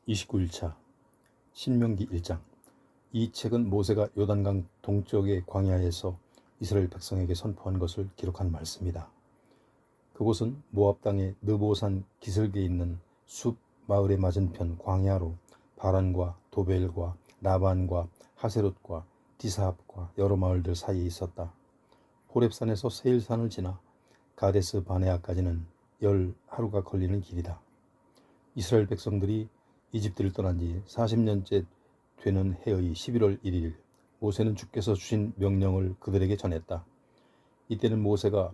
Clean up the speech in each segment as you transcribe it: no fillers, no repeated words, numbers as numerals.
29일차 신명기 1장. 이 책은 모세가 요단강 동쪽의 광야에서 이스라엘 백성에게 선포한 것을 기록한 말씀이다. 그곳은 모압 땅의 느보산 기슭에 있는 숲 마을의 맞은편 광야로 바란과 도벨과 라반과 하세롯과 디사합과 여러 마을들 사이에 있었다. 호렙산에서 세일산을 지나 가데스 바네아까지는 10하루가 걸리는 길이다. 이스라엘 백성들이 이집트를 떠난 지 40년째 되는 해의 11월 1일 모세는 주께서 주신 명령을 그들에게 전했다. 이때는 모세가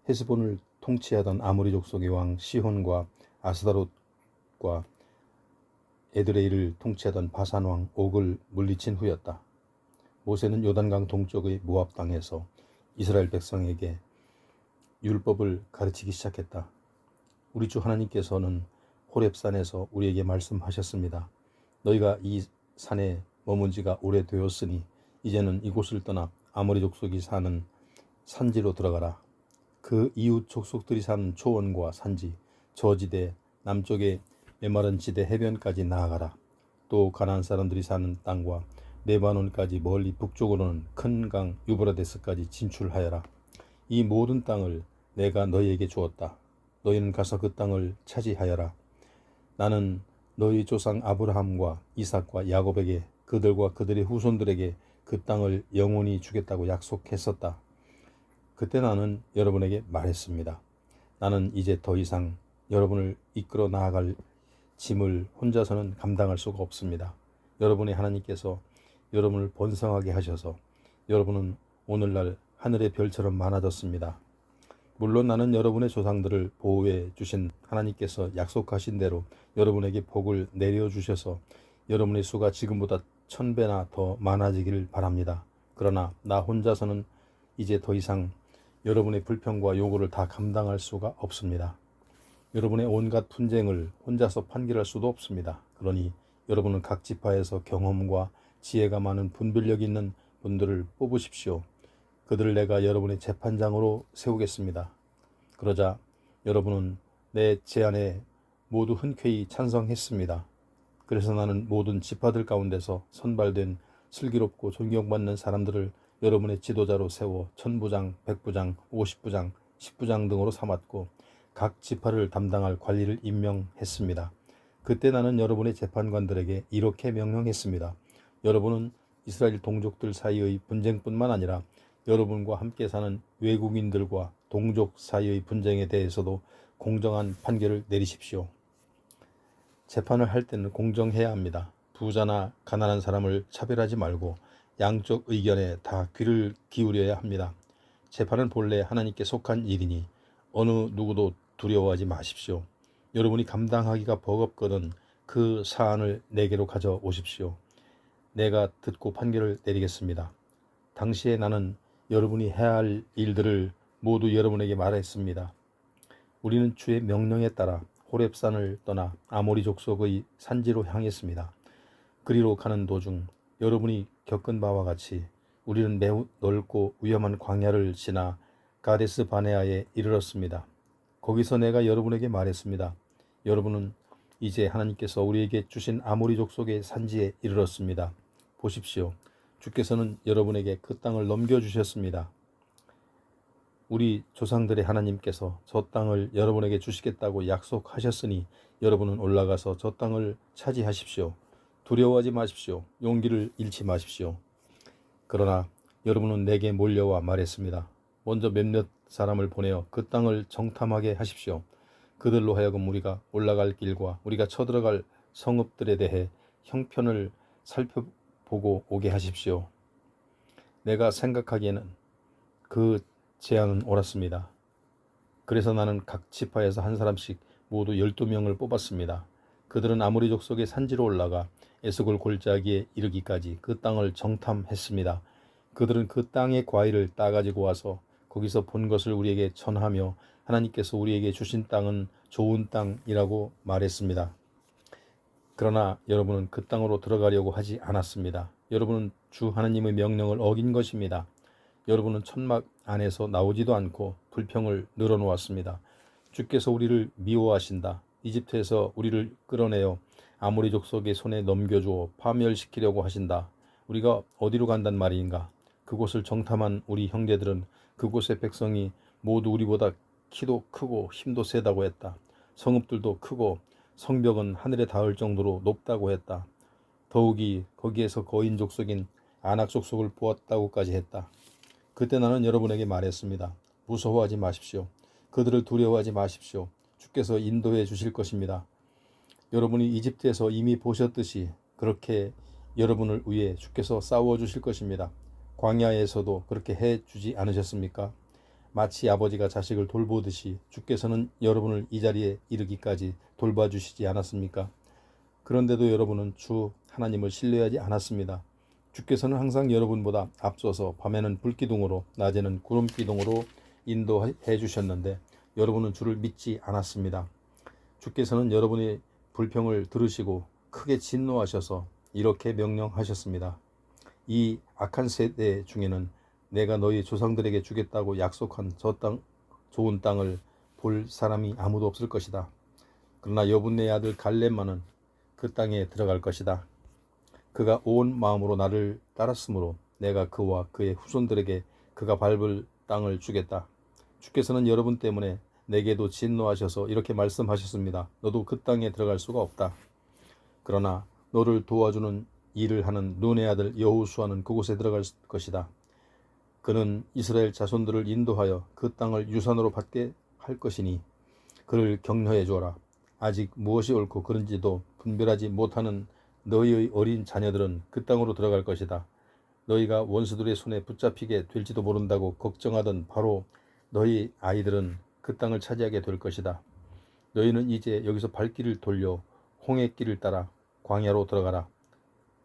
헤스본을 통치하던 아모리 족속의 왕 시혼과 아스다롯과 에드레이를 통치하던 바산 왕 옥을 물리친 후였다. 모세는 요단강 동쪽의 모압 땅에서 이스라엘 백성에게 율법을 가르치기 시작했다. 우리 주 하나님께서는 호렙산에서 우리에게 말씀하셨습니다. 너희가 이 산에 머문 지가 오래되었으니 이제는 이곳을 떠나 아모리 족속이 사는 산지로 들어가라. 그 이웃 족속들이 사는 초원과 산지, 저지대, 남쪽의 메마른 지대 해변까지 나아가라. 또 가나안 사람들이 사는 땅과 레바논까지 멀리 북쪽으로는 큰 강 유브라데스까지 진출하여라. 이 모든 땅을 내가 너희에게 주었다. 너희는 가서 그 땅을 차지하여라. 나는 너희 조상 아브라함과 이삭과 야곱에게 그들과 그들의 후손들에게 그 땅을 영원히 주겠다고 약속했었다. 그때 나는 여러분에게 말했습니다. 나는 이제 더 이상 여러분을 이끌어 나아갈 짐을 혼자서는 감당할 수가 없습니다. 여러분의 하나님께서 여러분을 번성하게 하셔서 여러분은 오늘날 하늘의 별처럼 많아졌습니다. 물론 나는 여러분의 조상들을 보호해 주신 하나님께서 약속하신 대로 여러분에게 복을 내려주셔서 여러분의 수가 지금보다 1000배나 더 많아지기를 바랍니다. 그러나 나 혼자서는 이제 더 이상 여러분의 불평과 요구를 다 감당할 수가 없습니다. 여러분의 온갖 분쟁을 혼자서 판결할 수도 없습니다. 그러니 여러분은 각 지파에서 경험과 지혜가 많은 분별력 있는 분들을 뽑으십시오. 그들을 내가 여러분의 재판장으로 세우겠습니다. 그러자 여러분은 내 제안에 모두 흔쾌히 찬성했습니다. 그래서 나는 모든 지파들 가운데서 선발된 슬기롭고 존경받는 사람들을 여러분의 지도자로 세워 1000부장, 100부장, 50부장, 10부장 등으로 삼았고 각 지파를 담당할 관리를 임명했습니다. 그때 나는 여러분의 재판관들에게 이렇게 명령했습니다. 여러분은 이스라엘 동족들 사이의 분쟁뿐만 아니라 여러분과 함께 사는 외국인들과 동족 사이의 분쟁에 대해서도 공정한 판결을 내리십시오. 재판을 할 때는 공정해야 합니다. 부자나 가난한 사람을 차별하지 말고 양쪽 의견에 다 귀를 기울여야 합니다. 재판은 본래 하나님께 속한 일이니 어느 누구도 두려워하지 마십시오. 여러분이 감당하기가 버겁거든 그 사안을 내게로 가져오십시오. 내가 듣고 판결을 내리겠습니다. 당시에 나는 여러분이 해야 할 일들을 모두 여러분에게 말했습니다. 우리는 주의 명령에 따라 호렙산을 떠나 아모리 족속의 산지로 향했습니다. 그리로 가는 도중 여러분이 겪은 바와 같이 우리는 매우 넓고 위험한 광야를 지나 가데스 바네아에 이르렀습니다. 거기서 내가 여러분에게 말했습니다. 여러분은 이제 하나님께서 우리에게 주신 아모리 족속의 산지에 이르렀습니다. 보십시오. 주께서는 여러분에게 그 땅을 넘겨주셨습니다. 우리 조상들의 하나님께서 저 땅을 여러분에게 주시겠다고 약속하셨으니 여러분은 올라가서 저 땅을 차지하십시오. 두려워하지 마십시오. 용기를 잃지 마십시오. 그러나 여러분은 내게 몰려와 말했습니다. 먼저 몇몇 사람을 보내어 그 땅을 정탐하게 하십시오. 그들로 하여금 우리가 올라갈 길과 우리가 쳐들어갈 성읍들에 대해 형편을 살펴보고 오게 하십시오. 내가 생각하기에는 그 제안은 옳았습니다. 그래서 나는 각 지파에서 한 사람씩 모두 12명을 뽑았습니다. 그들은 아모리 족속의 산지로 올라가 에스골 골짜기에 이르기까지 그 땅을 정탐했습니다. 그들은 그 땅의 과일을 따가지고 와서 거기서 본 것을 우리에게 전하며 하나님께서 우리에게 주신 땅은 좋은 땅이라고 말했습니다. 그러나 여러분은 그 땅으로 들어가려고 하지 않았습니다. 여러분은 주 하나님의 명령을 어긴 것입니다. 여러분은 천막 안에서 나오지도 않고 불평을 늘어놓았습니다. 주께서 우리를 미워하신다. 이집트에서 우리를 끌어내어 아모리 족속의 손에 넘겨주어 파멸시키려고 하신다. 우리가 어디로 간단 말인가? 그곳을 정탐한 우리 형제들은 그곳의 백성이 모두 우리보다 키도 크고 힘도 세다고 했다. 성읍들도 크고 성벽은 하늘에 닿을 정도로 높다고 했다. 더욱이 거기에서 거인 족속인 아낙 족속을 보았다고까지 했다. 그때 나는 여러분에게 말했습니다. 무서워하지 마십시오. 그들을 두려워하지 마십시오. 주께서 인도해 주실 것입니다. 여러분이 이집트에서 이미 보셨듯이 그렇게 여러분을 위해 주께서 싸워 주실 것입니다. 광야에서도 그렇게 해 주지 않으셨습니까? 마치 아버지가 자식을 돌보듯이 주께서는 여러분을 이 자리에 이르기까지 돌봐주시지 않았습니까? 그런데도 여러분은 주 하나님을 신뢰하지 않았습니다. 주께서는 항상 여러분보다 앞서서 밤에는 불기둥으로 낮에는 구름기둥으로 인도해 주셨는데 여러분은 주를 믿지 않았습니다. 주께서는 여러분의 불평을 들으시고 크게 진노하셔서 이렇게 명령하셨습니다. 이 악한 세대 중에는 내가 너희 조상들에게 주겠다고 약속한 저 땅, 좋은 땅을 볼 사람이 아무도 없을 것이다. 그러나 여분의 아들 갈렙만은 그 땅에 들어갈 것이다. 그가 온 마음으로 나를 따랐으므로 내가 그와 그의 후손들에게 그가 밟을 땅을 주겠다. 주께서는 여러분 때문에 내게도 진노하셔서 이렇게 말씀하셨습니다. 너도 그 땅에 들어갈 수가 없다. 그러나 너를 도와주는 일을 하는 눈의 아들 여호수아는 그곳에 들어갈 것이다. 그는 이스라엘 자손들을 인도하여 그 땅을 유산으로 받게 할 것이니 그를 격려해 주어라. 아직 무엇이 옳고 그른지도 분별하지 못하는 너희의 어린 자녀들은 그 땅으로 들어갈 것이다. 너희가 원수들의 손에 붙잡히게 될지도 모른다고 걱정하던 바로 너희 아이들은 그 땅을 차지하게 될 것이다. 너희는 이제 여기서 발길을 돌려 홍해길을 따라 광야로 들어가라.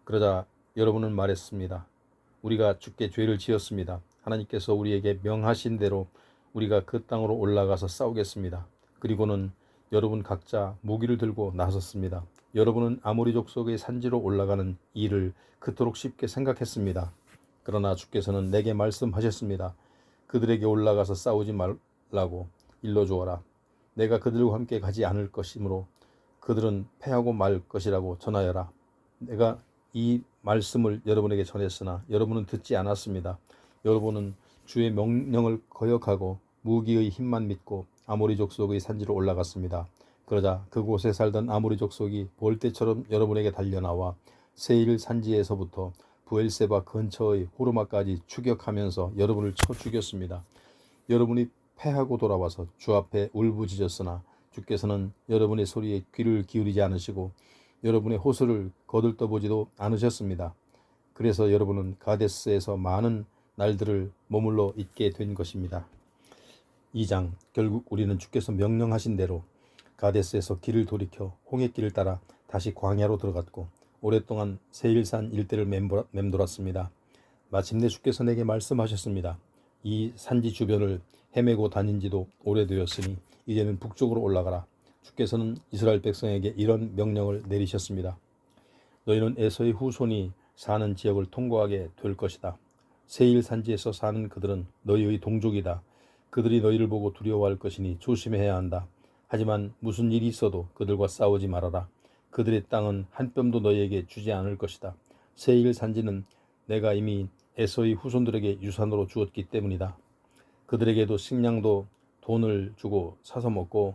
그러자 여러분은 말했습니다. 우리가 주께 죄를 지었습니다. 하나님께서 우리에게 명하신 대로 우리가 그 땅으로 올라가서 싸우겠습니다. 그리고는 여러분 각자 무기를 들고 나섰습니다. 여러분은 아모리 족속의 산지로 올라가는 일을 그토록 쉽게 생각했습니다. 그러나 주께서는 내게 말씀하셨습니다. 그들에게 올라가서 싸우지 말라고 일러주어라. 내가 그들과 함께 가지 않을 것이므로 그들은 패하고 말 것이라고 전하여라. 내가 이 말씀을 여러분에게 전했으나 여러분은 듣지 않았습니다. 여러분은 주의 명령을 거역하고 무기의 힘만 믿고 아모리 족속의 산지로 올라갔습니다. 그러자 그곳에 살던 아모리 족속이 볼때처럼 여러분에게 달려나와 세일 산지에서부터 부엘세바 근처의 호르마까지 추격하면서 여러분을 쳐 죽였습니다. 여러분이 패하고 돌아와서 주 앞에 울부짖었으나 주께서는 여러분의 소리에 귀를 기울이지 않으시고 여러분의 호소를 거들떠보지도 않으셨습니다. 그래서 여러분은 가데스에서 많은 날들을 머물러 있게 된 것입니다. 2장 결국 우리는 주께서 명령하신 대로 가데스에서 길을 돌이켜 홍해길을 따라 다시 광야로 들어갔고 오랫동안 세일산 일대를 맴돌았습니다. 마침내 주께서 내게 말씀하셨습니다. 이 산지 주변을 헤매고 다닌 지도 오래되었으니 이제는 북쪽으로 올라가라. 주께서는 이스라엘 백성에게 이런 명령을 내리셨습니다. 너희는 에서의 후손이 사는 지역을 통과하게 될 것이다. 세일 산지에서 사는 그들은 너희의 동족이다. 그들이 너희를 보고 두려워할 것이니 조심해야 한다. 하지만 무슨 일이 있어도 그들과 싸우지 말아라. 그들의 땅은 한 뼘도 너희에게 주지 않을 것이다. 세일 산지는 내가 이미 에서의 후손들에게 유산으로 주었기 때문이다. 그들에게도 식량도 돈을 주고 사서 먹고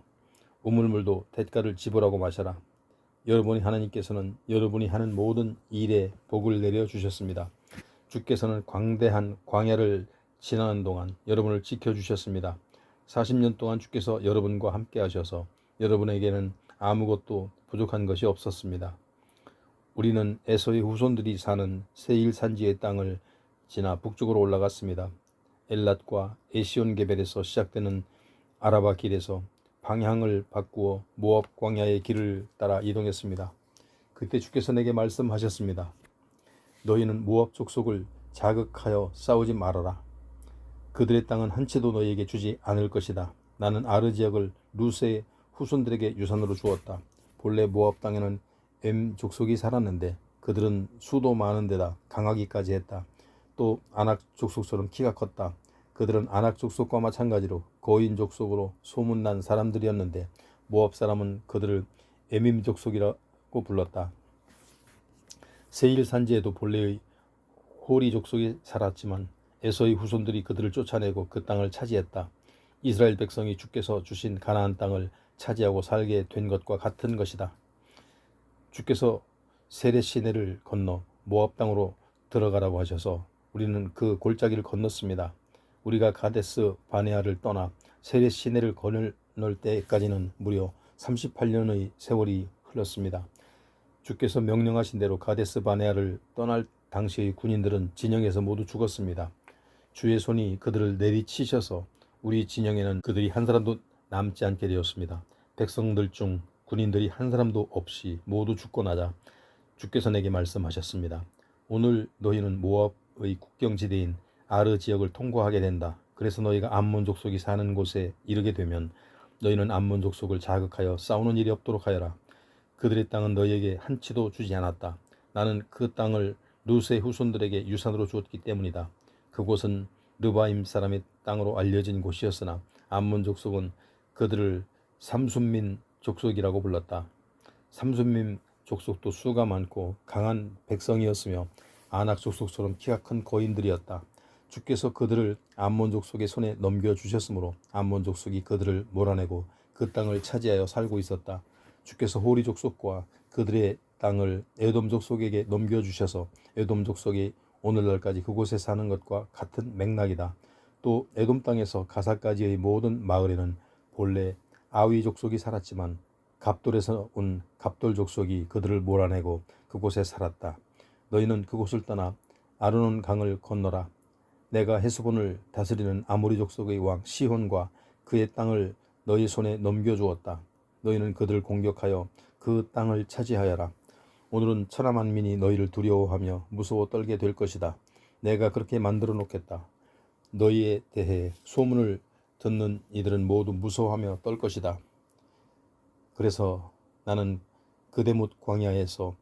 우물물도 대가를 지불하고 마셔라. 하나님께서는 여러분이 하는 모든 일에 복을 내려 주셨습니다. 주께서는 광대한 광야를 지나는 동안 여러분을 지켜주셨습니다. 40년 동안 주께서 여러분과 함께 하셔서 여러분에게는 아무것도 부족한 것이 없었습니다. 우리는 에서의 후손들이 사는 세일 산지의 땅을 지나 북쪽으로 올라갔습니다. 엘랏과 에시온게벨에서 시작되는 아라바 길에서 방향을 바꾸어 모압 광야의 길을 따라 이동했습니다. 그때 주께서 내게 말씀하셨습니다. 너희는 모압 족속을 자극하여 싸우지 말아라. 그들의 땅은 한 채도 너희에게 주지 않을 것이다. 나는 아르 지역을 루스의 후손들에게 유산으로 주었다. 본래 모압 땅에는 엠 족속이 살았는데 그들은 수도 많은 데다 강하기까지 했다. 또 아낙 족속처럼 키가 컸다. 그들은 아낙 족속과 마찬가지로 거인 족속으로 소문난 사람들이었는데 모압 사람은 그들을 에밈 족속이라고 불렀다. 세일 산지에도 본래의 호리 족속이 살았지만 에서의 후손들이 그들을 쫓아내고 그 땅을 차지했다. 이스라엘 백성이 주께서 주신 가나안 땅을 차지하고 살게 된 것과 같은 것이다. 주께서 세렛 시내를 건너 모압 땅으로 들어가라고 하셔서 우리는 그 골짜기를 건넜습니다. 우리가 가데스 바네아를 떠나 세렛 시내를 건널 때까지는 무려 38년의 세월이 흘렀습니다. 주께서 명령하신 대로 가데스 바네아를 떠날 당시의 군인들은 진영에서 모두 죽었습니다. 주의 손이 그들을 내리치셔서 우리 진영에는 그들이 한 사람도 남지 않게 되었습니다. 백성들 중 군인들이 한 사람도 없이 모두 죽고 나자 주께서 내게 말씀하셨습니다. 오늘 너희는 모압의 국경지대인 아르 지역을 통과하게 된다. 그래서 너희가 암몬 족속이 사는 곳에 이르게 되면 너희는 암몬 족속을 자극하여 싸우는 일이 없도록 하여라. 그들의 땅은 너희에게 한치도 주지 않았다. 나는 그 땅을 룻의 후손들에게 유산으로 주었기 때문이다. 그곳은 르바임 사람의 땅으로 알려진 곳이었으나 암몬 족속은 그들을 삼순민 족속이라고 불렀다. 삼순민 족속도 수가 많고 강한 백성이었으며 아낙 족속처럼 키가 큰 거인들이었다. 주께서 그들을 암몬 족속의 손에 넘겨주셨으므로 암몬 족속이 그들을 몰아내고 그 땅을 차지하여 살고 있었다. 주께서 호리 족속과 그들의 땅을 에돔 족속에게 넘겨주셔서 에돔 족속이 오늘날까지 그곳에 사는 것과 같은 맥락이다. 또 에돔 땅에서 가사까지의 모든 마을에는 본래 아위 족속이 살았지만 갑돌에서 온 갑돌 족속이 그들을 몰아내고 그곳에 살았다. 너희는 그곳을 떠나 아르논 강을 건너라. 내가 헤스본을 다스리는 아모리 족속의 왕 시혼과 그의 땅을 너희 손에 넘겨주었다. 너희는 그들을 공격하여 그 땅을 차지하여라. 오늘은 천하 만민이 너희를 두려워하며 무서워 떨게 될 것이다. 내가 그렇게 만들어 놓겠다. 너희에 대해 소문을 듣는 이들은 모두 무서워하며 떨 것이다. 그래서 나는 그대못 광야에서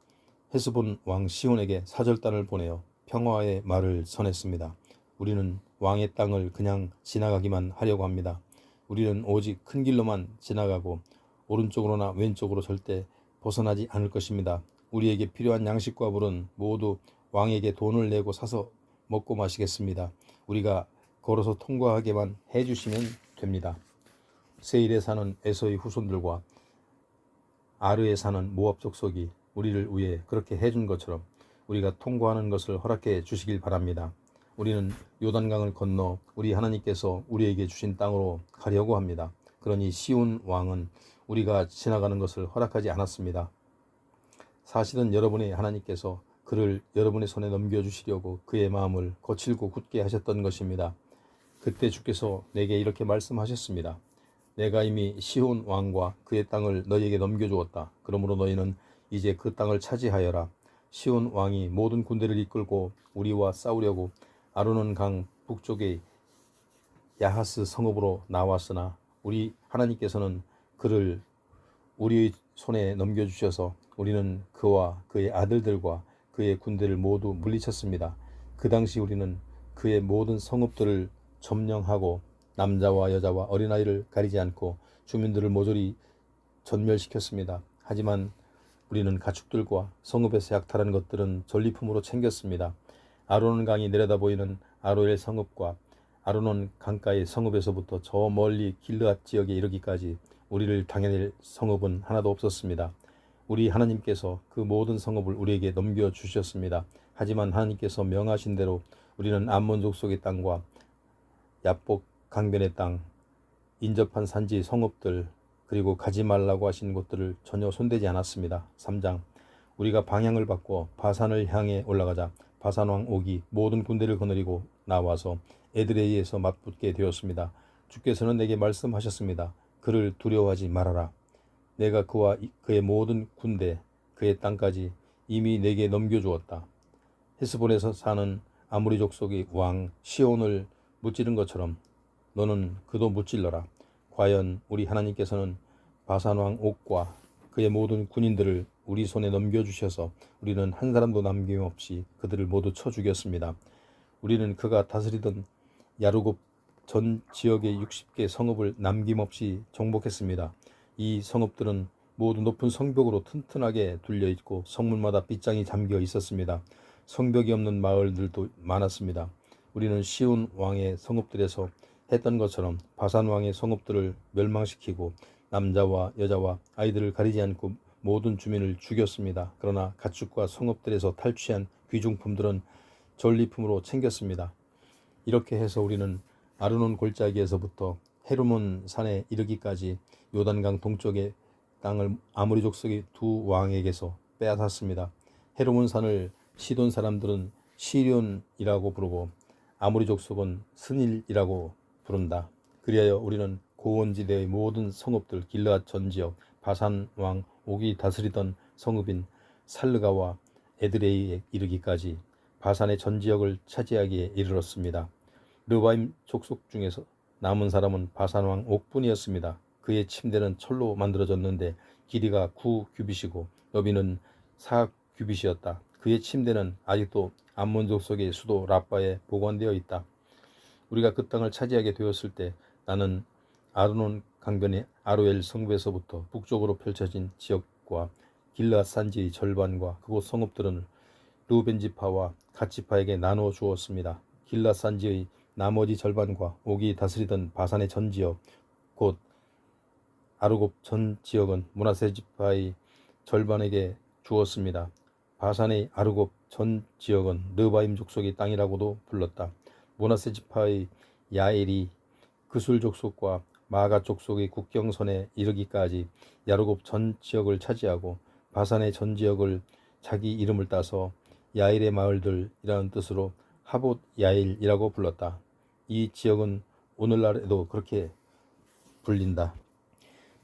헤스본 왕 시온에게 사절단을 보내어 평화의 말을 전했습니다. 우리는 왕의 땅을 그냥 지나가기만 하려고 합니다. 우리는 오직 큰 길로만 지나가고 오른쪽으로나 왼쪽으로 절대 벗어나지 않을 것입니다. 우리에게 필요한 양식과 물은 모두 왕에게 돈을 내고 사서 먹고 마시겠습니다. 우리가 걸어서 통과하게만 해주시면 됩니다. 세일에 사는 에서의 후손들과 아르에 사는 모압 족속이 우리를 위해 그렇게 해준 것처럼 우리가 통과하는 것을 허락해 주시길 바랍니다. 우리는 요단강을 건너 우리 하나님께서 우리에게 주신 땅으로 가려고 합니다. 그러니 시온 왕은 우리가 지나가는 것을 허락하지 않았습니다. 사실은 여러분의 하나님께서 그를 여러분의 손에 넘겨주시려고 그의 마음을 거칠고 굳게 하셨던 것입니다. 그때 주께서 내게 이렇게 말씀하셨습니다. 내가 이미 시온 왕과 그의 땅을 너희에게 넘겨주었다. 그러므로 너희는 이제 그 땅을 차지하여라. 시온 왕이 모든 군대를 이끌고 우리와 싸우려고 아르논 강 북쪽의 야하스 성읍으로 나왔으나 우리 하나님께서는 그를 우리의 손에 넘겨주셔서 우리는 그와 그의 아들들과 그의 군대를 모두 물리쳤습니다. 그 당시 우리는 그의 모든 성읍들을 점령하고 남자와 여자와 어린아이를 가리지 않고 주민들을 모조리 전멸시켰습니다. 하지만 우리는 가축들과 성읍에서 약탈한 것들은 전리품으로 챙겼습니다. 아르논 강이 내려다 보이는 아로엘 성읍과 아르논 강가의 성읍에서부터 저 멀리 길르앗 지역에 이르기까지 우리를 당해낼 성읍은 하나도 없었습니다. 우리 하나님께서 그 모든 성읍을 우리에게 넘겨주셨습니다. 하지만 하나님께서 명하신 대로 우리는 암몬 족속의 땅과 야복 강변의 땅, 인접한 산지 성읍들, 그리고 가지 말라고 하신 곳들을 전혀 손대지 않았습니다. 3장 우리가 방향을 바꿔 바산을 향해 올라가자 바산왕 옥이 모든 군대를 거느리고 나와서 에드레이에서 맞붙게 되었습니다. 주께서는 내게 말씀하셨습니다. 그를 두려워하지 말아라. 내가 그와 그의 모든 군대, 그의 땅까지 이미 내게 넘겨주었다. 헤스본에서 사는 아모리 족속의 왕 시온을 무찌른 것처럼 너는 그도 무찔러라. 과연 우리 하나님께서는 바산왕 옥과 그의 모든 군인들을 우리 손에 넘겨주셔서 우리는 한 사람도 남김없이 그들을 모두 쳐 죽였습니다. 우리는 그가 다스리던 야르곱 전 지역의 60개 성읍을 남김없이 정복했습니다. 이 성읍들은 모두 높은 성벽으로 튼튼하게 둘려 있고 성문마다 빗장이 잠겨 있었습니다. 성벽이 없는 마을들도 많았습니다. 우리는 시온 왕의 성읍들에서 했던 것처럼 바산 왕의 성읍들을 멸망시키고 남자와 여자와 아이들을 가리지 않고 모든 주민을 죽였습니다. 그러나 가축과 성읍들에서 탈취한 귀중품들은 전리품으로 챙겼습니다. 이렇게 해서 우리는 아르논 골짜기에서부터 헤르몬 산에 이르기까지 요단강 동쪽의 땅을 아모리 족속의 두 왕에게서 빼앗았습니다. 헤르몬 산을 시돈 사람들은 시련이라고 부르고 아모리 족속은 스닐이라고 부른다. 그리하여 우리는 고원지대의 모든 성읍들, 길르앗 전 지역, 바산 왕 옥이 다스리던 성읍인 살르가와 에드레이에 이르기까지 바산의 전 지역을 차지하기에 이르렀습니다. 르바임 족속 중에서 남은 사람은 바산 왕 옥뿐이었습니다. 그의 침대는 철로 만들어졌는데 길이가 9규빗이고 너비는 4규빗이었다. 그의 침대는 아직도 암몬 족속의 수도 라빠에 보관되어 있다. 우리가 그 땅을 차지하게 되었을 때 나는 아르논 강변의 아로엘 성읍에서부터 북쪽으로 펼쳐진 지역과 길르앗 산지의 절반과 그곳 성읍들은 르우벤 지파와 갓 지파에게 나누어 주었습니다. 길르앗 산지의 나머지 절반과 옥이 다스리던 바산의 전 지역 곧 아르곱 전 지역은 므낫세 지파의 절반에게 주었습니다. 바산의 아르곱 전 지역은 르바임 족속의 땅이라고도 불렀다. 므낫세 지파의 야엘이 그술 족속과 마가 족속의 국경선에 이르기까지 야르곱 전 지역을 차지하고 바산의 전 지역을 자기 이름을 따서 야일의 마을들이라는 뜻으로 하봇 야일이라고 불렀다. 이 지역은 오늘날에도 그렇게 불린다.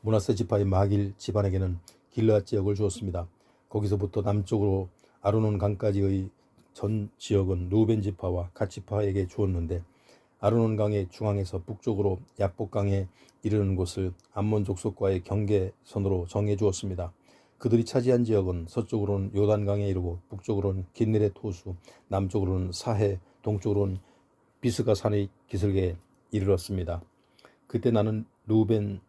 므낫세 지파의 마길 집안에게는 길르앗 지역을 주었습니다. 거기서부터 남쪽으로 아르논 강까지의 전 지역은 루벤 지파와 갓 지파에게 주었는데 아르논 강의 중앙에서 북쪽으로 야복 강에 이르는 곳을 암몬 족속과의 경계선으로 정해 주었습니다. 그들이 차지한 지역은 서쪽으로는 요단강에 이르고 북쪽으로는 긴네렛 호수, 남쪽으로는 사해, 동쪽으로는 비스가 산의 기슭에 이르렀습니다. 그때 나는 루벤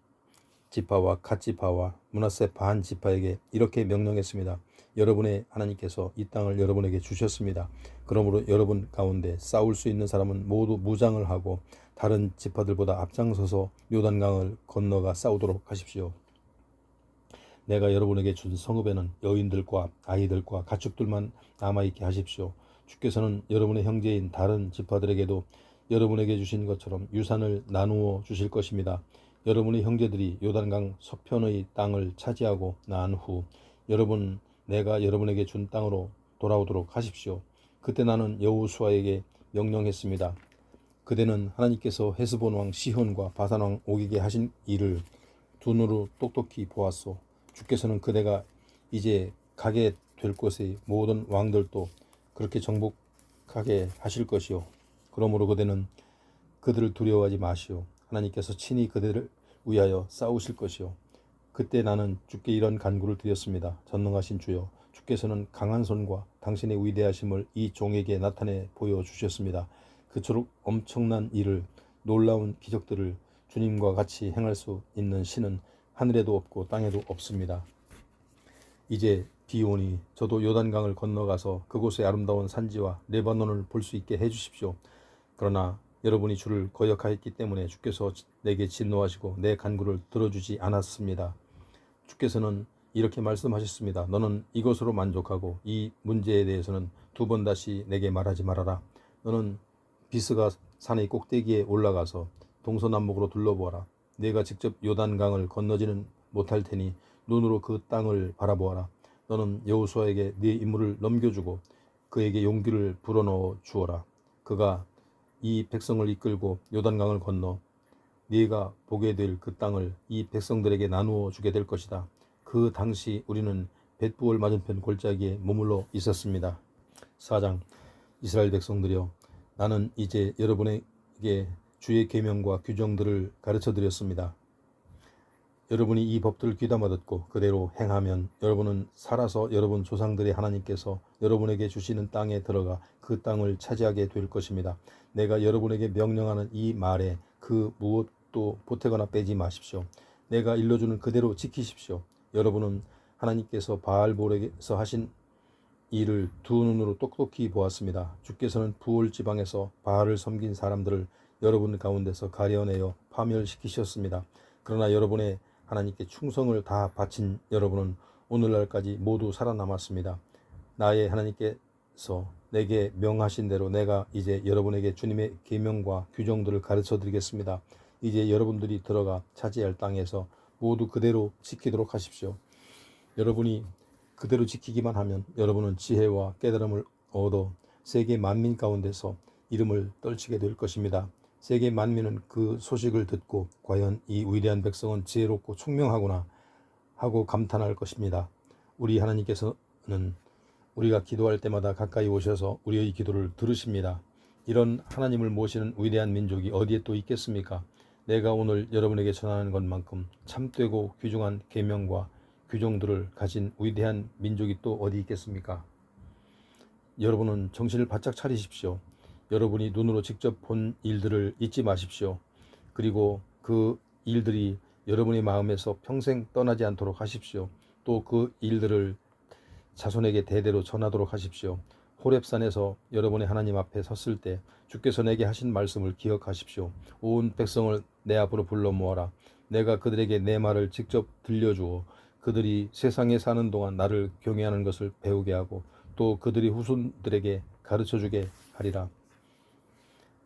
지파와 갓 지파와 므낫세 반 지파에게 이렇게 명령했습니다. 여러분의 하나님께서 이 땅을 여러분에게 주셨습니다. 그러므로 여러분 가운데 싸울 수 있는 사람은 모두 무장을 하고 다른 지파들보다 앞장서서 요단강을 건너가 싸우도록 하십시오. 내가 여러분에게 준 성읍에는 여인들과 아이들과 가축들만 남아있게 하십시오. 주께서는 여러분의 형제인 다른 지파들에게도 여러분에게 주신 것처럼 유산을 나누어 주실 것입니다. 여러분의 형제들이 요단강 서편의 땅을 차지하고 난 후 내가 여러분에게 준 땅으로 돌아오도록 하십시오. 그때 나는 여호수아에게 명령했습니다. 그대는 하나님께서 헤스본 왕 시혼과 바산 왕 옥에게 하신 일을 두 눈으로 똑똑히 보았소. 주께서는 그대가 이제 가게 될 곳의 모든 왕들도 그렇게 정복하게 하실 것이요. 그러므로 그대는 그들을 두려워하지 마시오. 하나님께서 친히 그들을 위하여 싸우실 것이요. 그때 나는 주께 이런 간구를 드렸습니다. 전능하신 주여, 주께서는 강한 손과 당신의 위대하심을 이 종에게 나타내 보여주셨습니다. 그처럼 엄청난 일을, 놀라운 기적들을 주님과 같이 행할 수 있는 신은 하늘에도 없고 땅에도 없습니다. 이제 비 오니 저도 요단강을 건너가서 그곳의 아름다운 산지와 레바논을 볼 수 있게 해주십시오. 그러나 여러분이 주를 거역하였기 때문에 주께서 내게 진노하시고 내 간구를 들어주지 않았습니다. 주께서는 이렇게 말씀하셨습니다. 너는 이것으로 만족하고 이 문제에 대해서는 두 번 다시 내게 말하지 말아라. 너는 비스가 산의 꼭대기에 올라가서 동서남북으로 둘러보아라. 내가 직접 요단강을 건너지는 못할 테니 눈으로 그 땅을 바라보아라. 너는 여호수아에게 네 임무를 넘겨주고 그에게 용기를 불어넣어 주어라. 그가 이 백성을 이끌고 요단강을 건너 네가 보게 될 그 땅을 이 백성들에게 나누어 주게 될 것이다. 그 당시 우리는 벳부올 맞은편 골짜기에 머물러 있었습니다. 4장. 이스라엘 백성들이여, 나는 이제 여러분에게 주의 계명과 규정들을 가르쳐 드렸습니다. 여러분이 이 법들을 귀담아 듣고 그대로 행하면 여러분은 살아서 여러분 조상들의 하나님께서 여러분에게 주시는 땅에 들어가 그 땅을 차지하게 될 것입니다. 내가 여러분에게 명령하는 이 말에 그 무엇도 보태거나 빼지 마십시오. 내가 일러주는 그대로 지키십시오. 여러분은 하나님께서 바알볼에서 하신 이를 두 눈으로 똑똑히 보았습니다. 주께서는 부올 지방에서 바알을 섬긴 사람들을 여러분 가운데서 가려내어 파멸시키셨습니다. 그러나 여러분의 하나님께 충성을 다 바친 여러분은 오늘날까지 모두 살아남았습니다. 나의 하나님께서 내게 명하신 대로 내가 이제 여러분에게 주님의 계명과 규정들을 가르쳐 드리겠습니다. 이제 여러분들이 들어가 차지할 땅에서 모두 그대로 지키도록 하십시오. 여러분이 그대로 지키기만 하면 여러분은 지혜와 깨달음을 얻어 세계 만민 가운데서 이름을 떨치게 될 것입니다. 세계 만민은 그 소식을 듣고 과연 이 위대한 백성은 지혜롭고 총명하구나 하고 감탄할 것입니다. 우리 하나님께서는 우리가 기도할 때마다 가까이 오셔서 우리의 기도를 들으십니다. 이런 하나님을 모시는 위대한 민족이 어디에 또 있겠습니까? 내가 오늘 여러분에게 전하는 것만큼 참되고 귀중한 계명과 규정들을 가진 위대한 민족이 또 어디 있겠습니까? 여러분은 정신을 바짝 차리십시오. 여러분이 눈으로 직접 본 일들을 잊지 마십시오. 그리고 그 일들이 여러분의 마음에서 평생 떠나지 않도록 하십시오. 또 그 일들을 자손에게 대대로 전하도록 하십시오. 호렙산에서 여러분의 하나님 앞에 섰을 때 주께서 내게 하신 말씀을 기억하십시오. 온 백성을 내 앞으로 불러 모아라. 내가 그들에게 내 말을 직접 들려주어 그들이 세상에 사는 동안 나를 경외하는 것을 배우게 하고 또 그들이 후손들에게 가르쳐주게 하리라.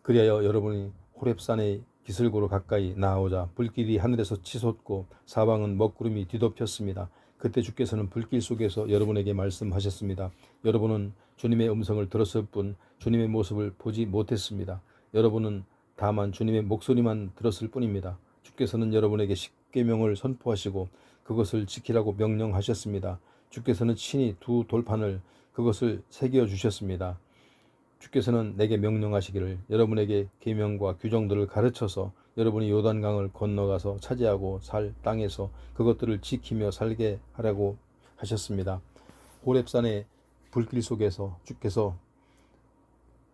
그리하여 여러분이 호렙산의 기슭으로 가까이 나아오자 불길이 하늘에서 치솟고 사방은 먹구름이 뒤덮였습니다. 그때 주께서는 불길 속에서 여러분에게 말씀하셨습니다. 여러분은 주님의 음성을 들었을 뿐 주님의 모습을 보지 못했습니다. 여러분은 다만 주님의 목소리만 들었을 뿐입니다. 주께서는 여러분에게 십계명을 선포하시고 그것을 지키라고 명령하셨습니다. 주께서는 친히 두 돌판을 그것을 새겨 주셨습니다. 주께서는 내게 명령하시기를 여러분에게 계명과 규정들을 가르쳐서 여러분이 요단강을 건너가서 차지하고 살 땅에서 그것들을 지키며 살게 하라고 하셨습니다. 호렙산의 불길 속에서 주께서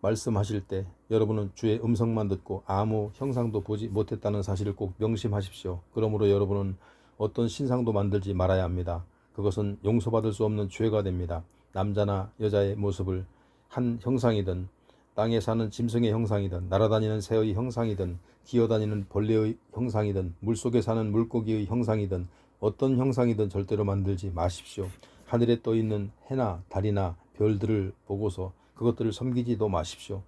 말씀하실 때 여러분은 주의 음성만 듣고 아무 형상도 보지 못했다는 사실을 꼭 명심하십시오. 그러므로 여러분은 어떤 신상도 만들지 말아야 합니다. 그것은 용서받을 수 없는 죄가 됩니다. 남자나 여자의 모습을 한 형상이든 땅에 사는 짐승의 형상이든 날아다니는 새의 형상이든 기어다니는 벌레의 형상이든 물속에 사는 물고기의 형상이든 어떤 형상이든 절대로 만들지 마십시오. 하늘에 떠있는 해나 달이나 별들을 보고서 그것들을 섬기지도 마십시오.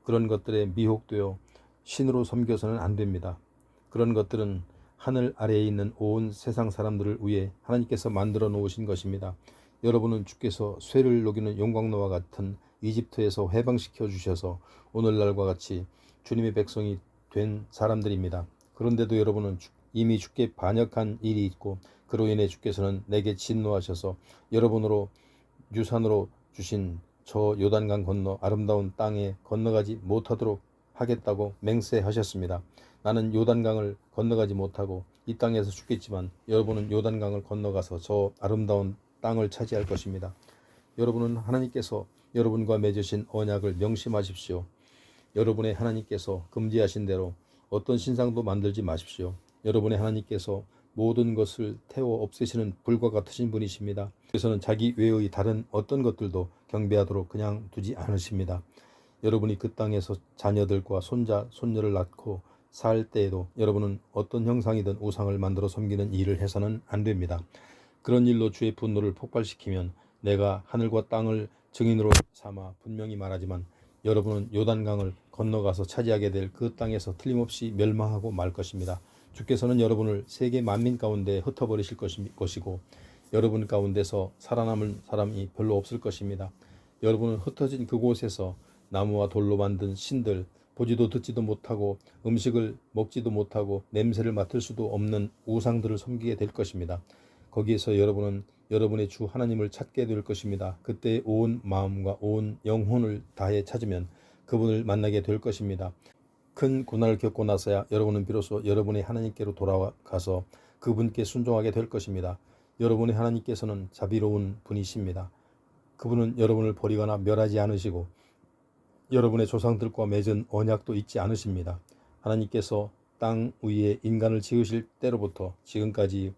그런 것들에 미혹되어 신으로 섬겨서는 안 됩니다. 그런 것들은 하늘 아래에 있는 온 세상 사람들을 위해 하나님께서 만들어 놓으신 것입니다. 여러분은 주께서 쇠를 녹이는 용광로와 같은 이집트에서 해방시켜 주셔서 오늘날과 같이 주님의 백성이 된 사람들입니다. 그런데도 여러분은 이미 주께 반역한 일이 있고 그로 인해 주께서는 내게 진노하셔서 여러분으로 유산으로 주신 저 요단강 건너 아름다운 땅에 건너가지 못하도록 하겠다고 맹세하셨습니다. 나는 요단강을 건너가지 못하고 이 땅에서 죽겠지만 여러분은 요단강을 건너가서 저 아름다운 땅을 차지할 것입니다. 여러분은 하나님께서 여러분과 맺으신 언약을 명심하십시오. 여러분의 하나님께서 금지하신 대로 어떤 신상도 만들지 마십시오. 여러분의 하나님께서 모든 것을 태워 없애시는 불과 같으신 분이십니다. 그래서는 자기 외의 다른 어떤 것들도 경배하도록 그냥 두지 않으십니다. 여러분이 그 땅에서 자녀들과 손자, 손녀를 낳고 살 때에도 여러분은 어떤 형상이든 우상을 만들어 섬기는 일을 해서는 안 됩니다. 그런 일로 주의 분노를 폭발시키면 내가 하늘과 땅을 증인으로 삼아 분명히 말하지만 여러분은 요단강을 건너가서 차지하게 될 그 땅에서 틀림없이 멸망하고 말 것입니다. 주께서는 여러분을 세계 만민 가운데 흩어버리실 것이고 여러분 가운데서 살아남을 사람이 별로 없을 것입니다. 여러분은 흩어진 그곳에서 나무와 돌로 만든 신들, 보지도 듣지도 못하고 음식을 먹지도 못하고 냄새를 맡을 수도 없는 우상들을 섬기게 될 것입니다. 거기에서 여러분은 여러분의 주 하나님을 찾게 될 것입니다. 그때 온 마음과 온 영혼을 다해 찾으면 그분을 만나게 될 것입니다. 큰 고난을 겪고 나서야 여러분은 비로소 여러분의 하나님께로 돌아가서 그분께 순종하게 될 것입니다. 여러분의 하나님께서는 자비로운 분이십니다. 그분은 여러분을 버리거나 멸하지 않으시고 여러분의 조상들과 맺은 언약도 잊지 않으십니다. 하나님께서 땅 위에 인간을 지으실 때로부터 지금까지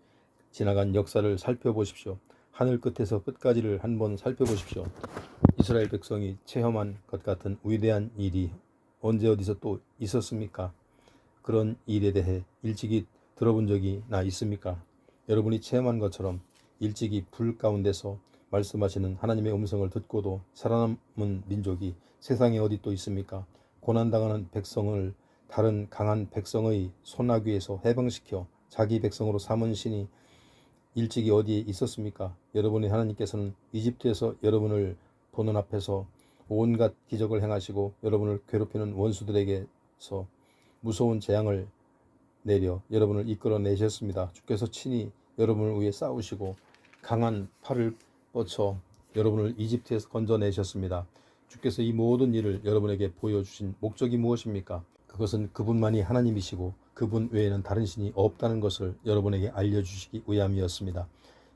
지나간 역사를 살펴보십시오. 하늘 끝에서 끝까지를 한번 살펴보십시오. 이스라엘 백성이 체험한 것 같은 위대한 일이 언제 어디서 또 있었습니까? 그런 일에 대해 일찍이 들어본 적이 있습니까? 여러분이 체험한 것처럼 일찍이 불 가운데서 말씀하시는 하나님의 음성을 듣고도 살아남은 민족이 세상에 어디 또 있습니까? 고난당하는 백성을 다른 강한 백성의 손아귀에서 해방시켜 자기 백성으로 삼은 신이 일찍이 어디에 있었습니까? 여러분의 하나님께서는 이집트에서 여러분을 보는 앞에서 온갖 기적을 행하시고 여러분을 괴롭히는 원수들에게서 무서운 재앙을 내려 여러분을 이끌어내셨습니다. 주께서 친히 여러분을 위해 싸우시고 강한 팔을 뻗쳐 여러분을 이집트에서 건져내셨습니다. 주께서 이 모든 일을 여러분에게 보여주신 목적이 무엇입니까? 그것은 그분만이 하나님이시고 그분 외에는 다른 신이 없다는 것을 여러분에게 알려주시기 위함이었습니다.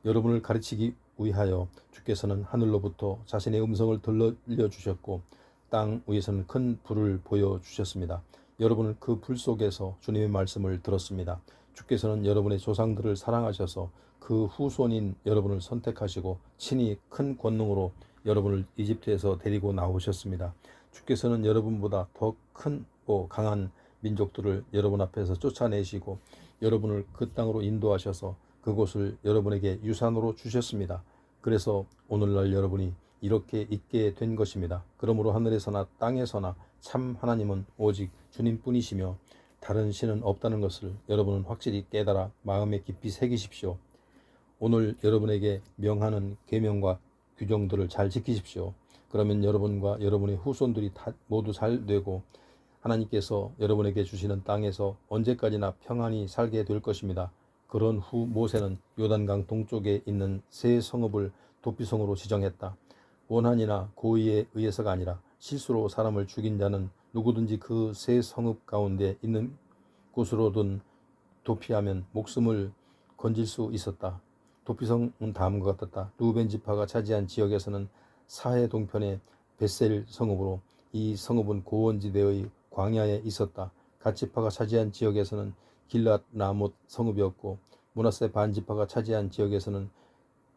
여러분을 가르치기 위하여 주께서는 하늘로부터 자신의 음성을 들려주셨고 땅 위에서는 큰 불을 보여주셨습니다. 여러분은 그 불 속에서 주님의 말씀을 들었습니다. 주께서는 여러분의 조상들을 사랑하셔서 그 후손인 여러분을 선택하시고 친히 큰 권능으로 여러분을 이집트에서 데리고 나오셨습니다. 주께서는 여러분보다 더 크고 강한 민족들을 여러분 앞에서 쫓아내시고 여러분을 그 땅으로 인도하셔서 그곳을 여러분에게 유산으로 주셨습니다. 그래서 오늘날 여러분이 이렇게 있게 된 것입니다. 그러므로 하늘에서나 땅에서나 참 하나님은 오직 주님뿐이시며 다른 신은 없다는 것을 여러분은 확실히 깨달아 마음에 깊이 새기십시오. 오늘 여러분에게 명하는 계명과 규정들을 잘 지키십시오. 그러면 여러분과 여러분의 후손들이 모두 잘 되고 하나님께서 여러분에게 주시는 땅에서 언제까지나 평안히 살게 될 것입니다. 그런 후 모세는 요단강 동쪽에 있는 세 성읍을 도피성으로 지정했다. 원한이나 고의에 의해서가 아니라 실수로 사람을 죽인 자는 누구든지 그 세 성읍 가운데 있는 곳으로든 도피하면 목숨을 건질 수 있었다. 도피성은 다음과 같았다. 루벤 지파가 차지한 지역에서는 사해 동편의 벳셀 성읍으로 이 성읍은 고원지대의 광야에 있었다. 갓 지파가 차지한 지역에서는 길랏 라못 성읍이었고 므낫세 반 지파가 차지한 지역에서는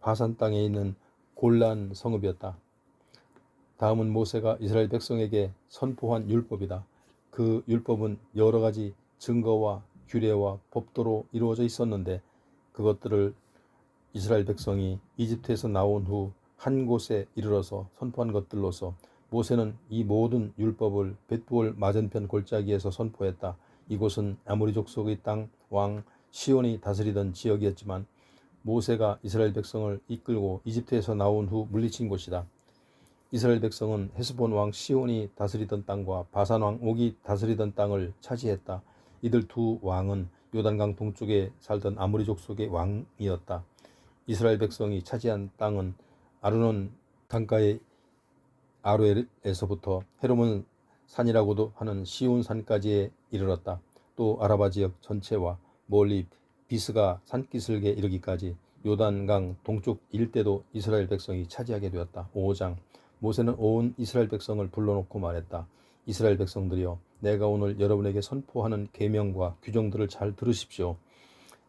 바산 땅에 있는 골란 성읍이었다. 다음은 모세가 이스라엘 백성에게 선포한 율법이다. 그 율법은 여러 가지 증거와 규례와 법도로 이루어져 있었는데 그것들을 이스라엘 백성이 이집트에서 나온 후 한 곳에 이르러서 선포한 것들로서 모세는 이 모든 율법을 벳부올 맞은편 골짜기에서 선포했다. 이곳은 아모리 족속의 땅 왕 시온이 다스리던 지역이었지만 모세가 이스라엘 백성을 이끌고 이집트에서 나온 후 물리친 곳이다. 이스라엘 백성은 헤스본 왕 시온이 다스리던 땅과 바산 왕 옥이 다스리던 땅을 차지했다. 이들 두 왕은 요단강 동쪽에 살던 아모리 족속의 왕이었다. 이스라엘 백성이 차지한 땅은 아르논 강가의 아로엘에서부터 헤르몬 산이라고도 하는 시온 산까지에 이르렀다. 또 아라바 지역 전체와 멀리 비스가 산기슭에 이르기까지 요단강 동쪽 일대도 이스라엘 백성이 차지하게 되었다. 5장 모세는 온 이스라엘 백성을 불러놓고 말했다. 이스라엘 백성들이여, 내가 오늘 여러분에게 선포하는 계명과 규정들을 잘 들으십시오.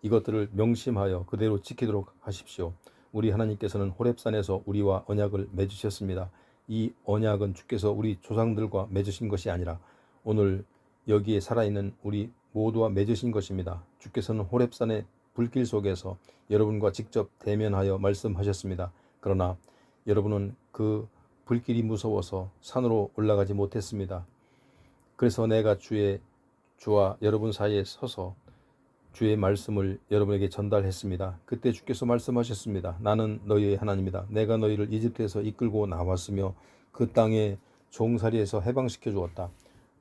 이것들을 명심하여 그대로 지키도록 하십시오. 우리 하나님께서는 호렙산에서 우리와 언약을 맺으셨습니다. 이 언약은 주께서 우리 조상들과 맺으신 것이 아니라 오늘 여기에 살아있는 우리 모두와 맺으신 것입니다. 주께서는 호렙산의 불길 속에서 여러분과 직접 대면하여 말씀하셨습니다. 그러나 여러분은 그 불길이 무서워서 산으로 올라가지 못했습니다. 그래서 내가 주와 여러분 사이에 서서 주의 말씀을 여러분에게 전달했습니다. 그때 주께서 말씀하셨습니다. 나는 너희의 하나님이다. 내가 너희를 이집트에서 이끌고 나왔으며 그 땅의 종살이에서 해방시켜 주었다.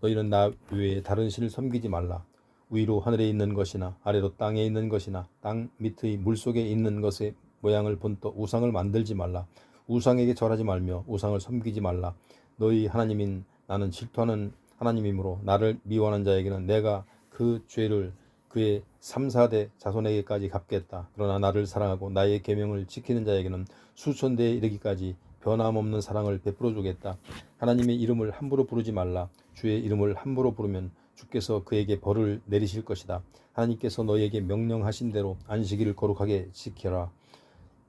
너희는 나 외에 다른 신을 섬기지 말라. 위로 하늘에 있는 것이나 아래로 땅에 있는 것이나 땅 밑의 물속에 있는 것의 모양을 본떠 우상을 만들지 말라. 우상에게 절하지 말며 우상을 섬기지 말라. 너희 하나님인 나는 질투하는 하나님이므로 나를 미워하는 자에게는 내가 그 죄를 그의 3, 4대 자손에게까지 갚겠다. 그러나 나를 사랑하고 나의 계명을 지키는 자에게는 수천 대에 이르기까지 변함없는 사랑을 베풀어 주겠다. 하나님의 이름을 함부로 부르지 말라. 주의 이름을 함부로 부르면 주께서 그에게 벌을 내리실 것이다. 하나님께서 너희에게 명령하신 대로 안식일을 거룩하게 지켜라.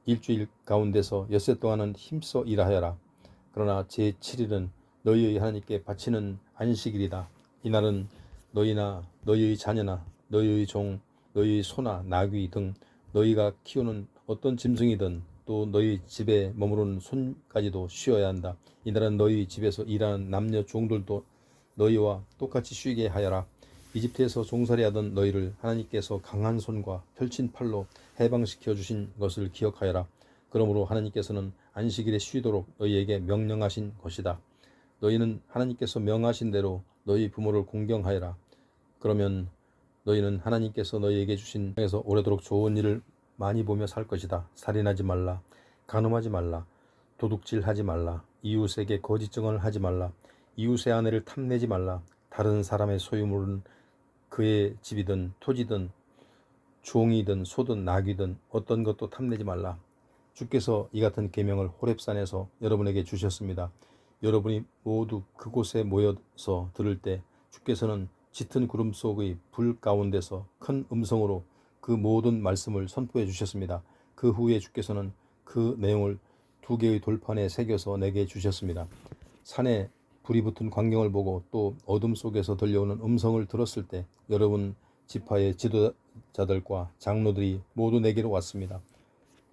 일주일 가운데서 엿새 동안은 힘써 일하여라. 그러나 제7일은 너희의 하나님께 바치는 안식일이다. 이날은 너희나 너희의 자녀나 너희의 종, 너희의 소나 나귀 등 너희가 키우는 어떤 짐승이든 또 너희 집에 머무르는 손까지도 쉬어야 한다. 이날은 너희 집에서 일하는 남녀 종들도 너희와 똑같이 쉬게 하여라. 이집트에서 종살이하던 너희를 하나님께서 강한 손과 펼친 팔로 해방시켜 주신 것을 기억하여라. 그러므로 하나님께서는 안식일에 쉬도록 너희에게 명령하신 것이다. 너희는 하나님께서 명하신 대로 너희 부모를 공경하여라. 그러면 너희는 하나님께서 너희에게 주신 땅에서 오래도록 좋은 일을 많이 보며 살 것이다. 살인하지 말라. 간음하지 말라. 도둑질하지 말라. 이웃에게 거짓 증언을 하지 말라. 이웃의 아내를 탐내지 말라. 다른 사람의 소유물은 그의 집이든 토지든 종이든 소든 나귀든 어떤 것도 탐내지 말라. 주께서 이 같은 계명을 호렙산에서 여러분에게 주셨습니다. 여러분이 모두 그곳에 모여서 들을 때 주께서는 짙은 구름 속의 불 가운데서 큰 음성으로 그 모든 말씀을 선포해 주셨습니다. 그 후에 주께서는 그 내용을 2개의 돌판에 새겨서 내게 주셨습니다. 산에 불이 붙은 광경을 보고 또 어둠 속에서 들려오는 음성을 들었을 때 여러분 지파의 지도자들과 장로들이 모두 내게로 왔습니다.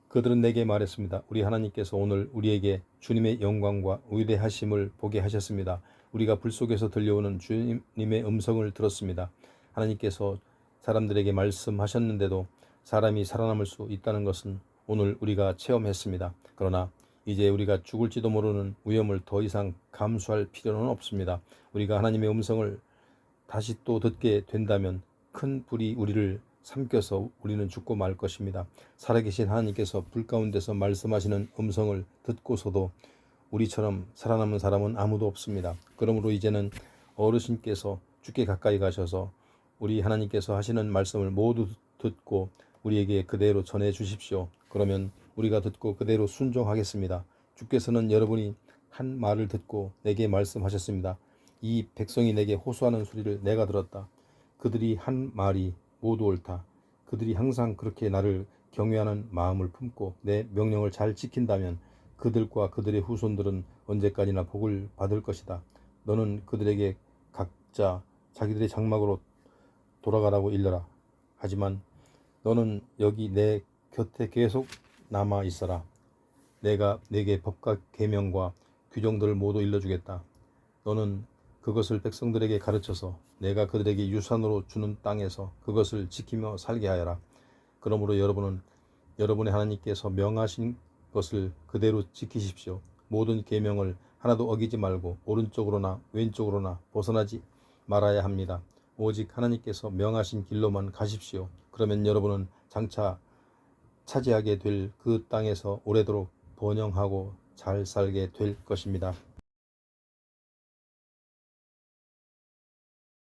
그들은 내게 말했습니다. 우리 하나님께서 오늘 우리에게 주님의 영광과 위대하심을 보게 하셨습니다. 우리가 불 속에서 들려오는 주님의 음성을 들었습니다. 하나님께서 사람들에게 말씀하셨는데도 사람이 살아남을 수 있다는 것은 오늘 우리가 체험했습니다. 그러나 이제 우리가 죽을지도 모르는 위험을 더 이상 감수할 필요는 없습니다. 우리가 하나님의 음성을 다시 또 듣게 된다면 큰 불이 우리를 삼켜서 우리는 죽고 말 것입니다. 살아계신 하나님께서 불 가운데서 말씀하시는 음성을 듣고서도 우리처럼 살아남은 사람은 아무도 없습니다. 그러므로 이제는 어르신께서 주께 가까이 가셔서 우리 하나님께서 하시는 말씀을 모두 듣고 우리에게 그대로 전해 주십시오. 그러면 우리가 듣고 그대로 순종하겠습니다. 주께서는 여러분이 한 말을 듣고 내게 말씀하셨습니다. 이 백성이 내게 호소하는 소리를 내가 들었다. 그들이 한 말이 모두 옳다. 그들이 항상 그렇게 나를 경외하는 마음을 품고 내 명령을 잘 지킨다면 그들과 그들의 후손들은 언제까지나 복을 받을 것이다. 너는 그들에게 각자 자기들의 장막으로 돌아가라고 일러라. 하지만 너는 여기 내 곁에 계속 남아 있어라. 내가 내게 법과 계명과 규정들을 모두 일러주겠다. 너는 그것을 백성들에게 가르쳐서 내가 그들에게 유산으로 주는 땅에서 그것을 지키며 살게 하여라. 그러므로 여러분은 여러분의 하나님께서 명하신 것을 그대로 지키십시오. 모든 계명을 하나도 어기지 말고 오른쪽으로나 왼쪽으로나 벗어나지 말아야 합니다. 오직 하나님께서 명하신 길로만 가십시오. 그러면 여러분은 장차 차지하게 될 그 땅에서 오래도록 번영하고 잘 살게 될 것입니다.